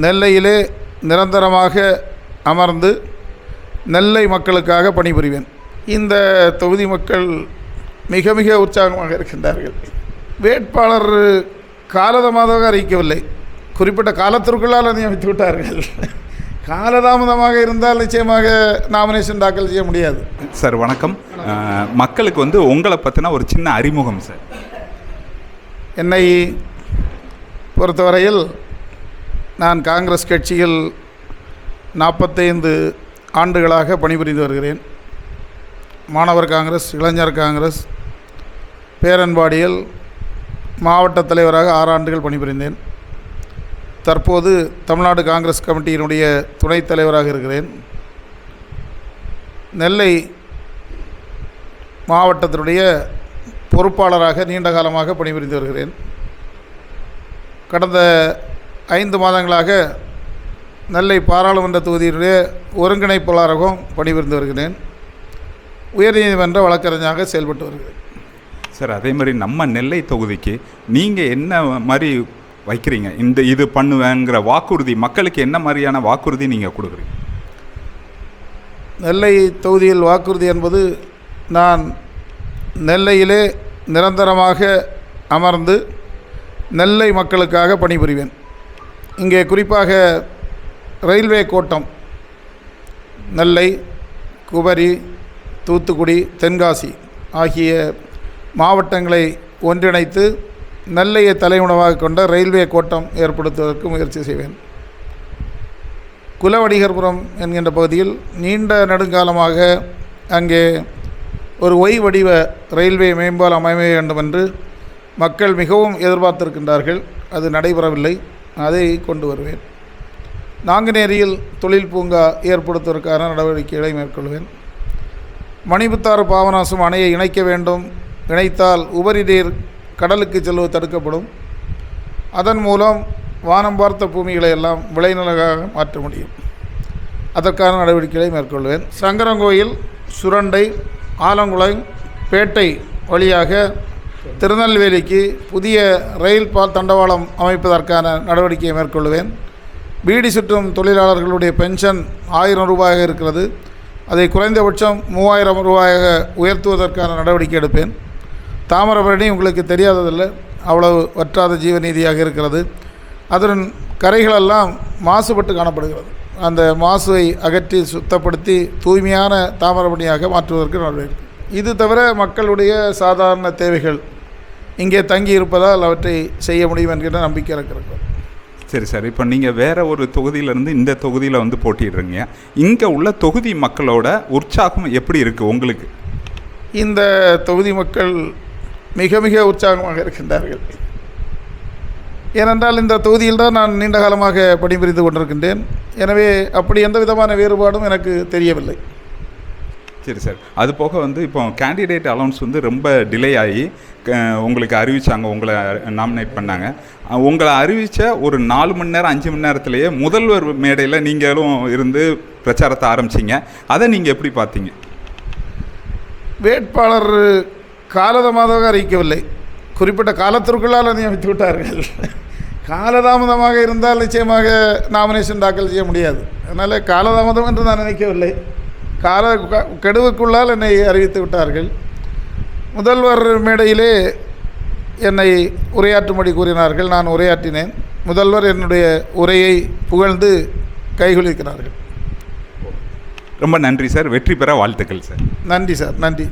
நெல்லையிலே நிரந்தரமாக அமர்ந்து நெல்லை மக்களுக்காக பணிபுரிவேன். இந்த தொகுதி மக்கள் மிக மிக உற்சாகமாக இருக்கின்றார்கள். வேட்பாளர் காலதாமதமாக அறிவிக்கவில்லை, குறிப்பிட்ட காலத்திற்குள்ளால் நியமித்து விட்டார்கள். காலதாமதமாக இருந்தால் நிச்சயமாக நாமினேஷன் தாக்கல் செய்ய முடியாது. சார் வணக்கம். மக்களுக்கு உங்களை பற்றின ஒரு சின்ன அறிமுகம் சார். என்னை பொறுத்தவரையில் நான் காங்கிரஸ் கட்சியில் 45 ஆண்டுகளாக பணிபுரிந்து வருகிறேன். மாணவர் காங்கிரஸ், இளைஞர் காங்கிரஸ், பேரன்பாடியில் மாவட்ட தலைவராக 6 ஆண்டுகள் பணிபுரிந்தேன். தற்போது தமிழ்நாடு காங்கிரஸ் கமிட்டியினுடைய துணைத் தலைவராக இருக்கிறேன். நெல்லை மாவட்டத்தினுடைய பொறுப்பாளராக நீண்ட காலமாக பணிபுரிந்து வருகிறேன். கடந்த 5 மாதங்களாக நெல்லை பாராளுமன்ற தொகுதியினுடைய ஒருங்கிணைப்பாளராகவும் பணிபுரிந்து வருகிறேன். உயர்நீதிமன்ற வழக்கறிஞராக செயல்பட்டு வருகிறேன். சார், அதே மாதிரி நம்ம நெல்லை தொகுதிக்கு நீங்கள் என்ன மாதிரி வைக்கிறீங்க? இது பண்ணுவேங்கிற வாக்குறுதி மக்களுக்கு என்ன மாதிரியான வாக்குறுதி நீங்கள் கொடுக்குறீங்க? நெல்லை தொகுதியில் வாக்குறுதி என்பது, நான் நெல்லையிலே நிரந்தரமாக அமர்ந்து நெல்லை மக்களுக்காக பணிபுரிவேன். இங்கே குறிப்பாக ரயில்வே கோட்டம் நெல்லை, குமரி, தூத்துக்குடி, தென்காசி ஆகிய மாவட்டங்களை ஒன்றிணைத்து நெல்லையை தலைமுடமாக கொண்ட ரயில்வே கோட்டம் ஏற்படுத்துவதற்கு முயற்சி செய்வேன். குலவடிகர்புரம் என்கின்ற பகுதியில் நீண்ட நெடுங்காலமாக அங்கே ஒரு ஒய் வடிவ ரயில்வே மேம்பாலம் அமைய வேண்டும் என்று மக்கள் மிகவும் எதிர்பார்த்திருக்கின்றார்கள். அது நடைபெறவில்லை. அதை கொண்டு வருவேன். நாங்குநேரியில் தொழில் பூங்கா ஏற்படுத்துவதற்கான நடவடிக்கைகளை மேற்கொள்வேன். மணிமுத்தாறு பாபநாசம் அணையை இணைக்க வேண்டும். இணைத்தால் உபரி நீர் கடலுக்கு செல்வது தடுக்கப்படும். அதன் மூலம் வானம் பார்த்த பூமிகளை எல்லாம் விளைநிலங்களாக மாற்ற முடியும். அதற்கான நடவடிக்கைகளை மேற்கொள்வேன். சங்கரங்கோயில், சுரண்டை, ஆலங்குளம், பேட்டை வழியாக திருநெல்வேலிக்கு புதிய ரயில் தண்டவாளம் அமைப்பதற்கான நடவடிக்கையை மேற்கொள்வேன். பீடி சுற்றும் தொழிலாளர்களுடைய பென்ஷன் 1000 ரூபாயாக இருக்கிறது. அதை குறைந்தபட்சம் 3000 ரூபாயாக உயர்த்துவதற்கான நடவடிக்கை எடுப்பேன். தாமிரபரணி உங்களுக்கு தெரியாததில்லை, அவ்வளவு வற்றாத ஜீவநீதியாக இருக்கிறது. அதன் கரைகளெல்லாம் மாசுபட்டு காணப்படுகிறது. அந்த மாசுவை அகற்றி சுத்தப்படுத்தி தூய்மையான தாமிரபரணியாக மாற்றுவதற்கு நடவடிக்கை. இது தவிர மக்களுடைய சாதாரண தேவைகள் இங்கே தங்கி இருப்பதால் அவற்றை செய்ய முடியும் என்கிற நம்பிக்கை இருக்கிறது. சரி சார், இப்போ நீங்கள் வேறு ஒரு தொகுதியிலேருந்து இந்த தொகுதியில் போட்டிடுறீங்க. இங்கே உள்ள தொகுதி மக்களோட உற்சாகம் எப்படி இருக்குது உங்களுக்கு? இந்த தொகுதி மக்கள் மிக மிக உற்சாகமாக இருக்கின்றார்கள். ஏனென்றால் இந்த தொகுதியில் தான் நான் நீண்ட காலமாக பணிபுரிந்து கொண்டிருக்கின்றேன். எனவே அப்படி எந்த விதமான வேறுபாடும் எனக்கு தெரியவில்லை. சரி சார், அது போக இப்போ கேண்டிடேட் அலௌன்ஸ் ரொம்ப டிலே ஆகி உங்களுக்கு அறிவித்தாங்க, உங்களை நாமினேட் பண்ணாங்க. உங்களை அறிவித்த ஒரு 4 மணி நேரம் 5 மணி நேரத்திலேயே முதல்வர் மேடையில் நீங்களும் இருந்து பிரச்சாரத்தை ஆரம்பிச்சிங்க. அதை நீங்கள் எப்படி பார்த்தீங்க? வேட்பாளர் காலதாமதமாக அறிவிக்கவில்லை, குறிப்பிட்ட காலத்திற்குள்ளால் நியமித்து விட்டார்கள். காலதாமதமாக இருந்தால் நிச்சயமாக நாமினேஷன் தாக்கல் செய்ய முடியாது. அதனால் காலதாமதம் என்று நான் நினைக்கவில்லை. கெடுவுக்குள்ளால் என்னை அறிவித்து விட்டார்கள். முதல்வர் மேடையிலே என்னை உரையாற்றும்படி கூறினார்கள். நான் உரையாற்றினேன். முதல்வர் என்னுடைய உரையை புகழ்ந்து கைகுலுக்கிறார்கள். ரொம்ப நன்றி சார். வெற்றி பெற வாழ்த்துக்கள் சார். நன்றி சார். நன்றி.